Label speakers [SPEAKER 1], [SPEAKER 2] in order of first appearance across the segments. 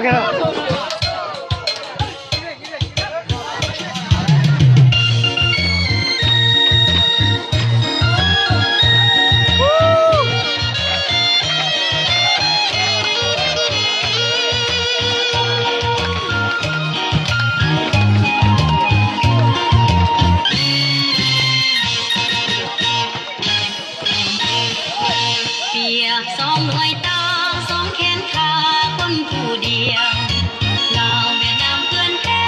[SPEAKER 1] OK 了。
[SPEAKER 2] สองหน่วยตาสองแขนขาคนผู้เดียวลาวเวียดนามเพื่อนแท้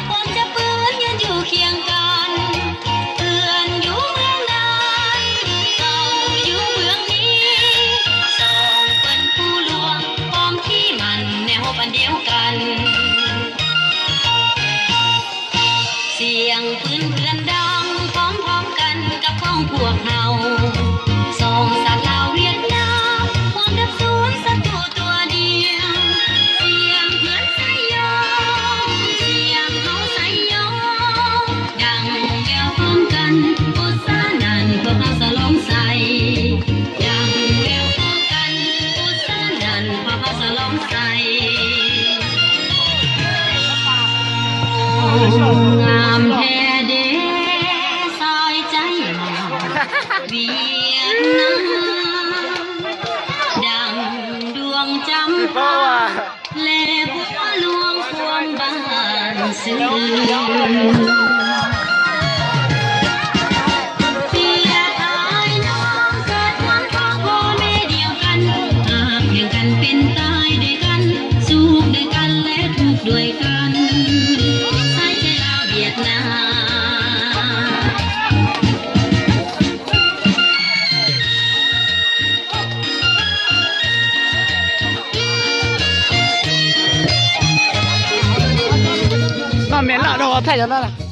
[SPEAKER 2] คนจะปืนยืนอยู่เคียงกันเตือนอยู่เมืองนั้นเขาอยู่เมืองนี้สองเป็นผู้ลวงพร้อมที่มันแนวบันเดียวกันเสียงปืนเพื่อนดังพร้อมกันกับของพวกเราสองสัตว์ลาวเวียดนามความดับสูญศัตรูตัวเดียวเสียงเพื่อนใส่ยอเสียงเขาใส่ยอดังแววพร้อมกันโอซานันพวกเราสลองใส่ดังแววพร้อมกันโอซานันพวกเราสลองใส่งามแท้เด้สายใจเวียดนามดังดวงจำปาและบัวหลวงควงบ้านซื่อเสียอายน้องเกิดความท้องพ่อแม่เดียวกันหากเพียงกันเป็นตายด้วยกันสุขด้วยกันและทุกข์ด้วยกันสายใจลาวเวียดนาม
[SPEAKER 1] 那免了，那我太简单了。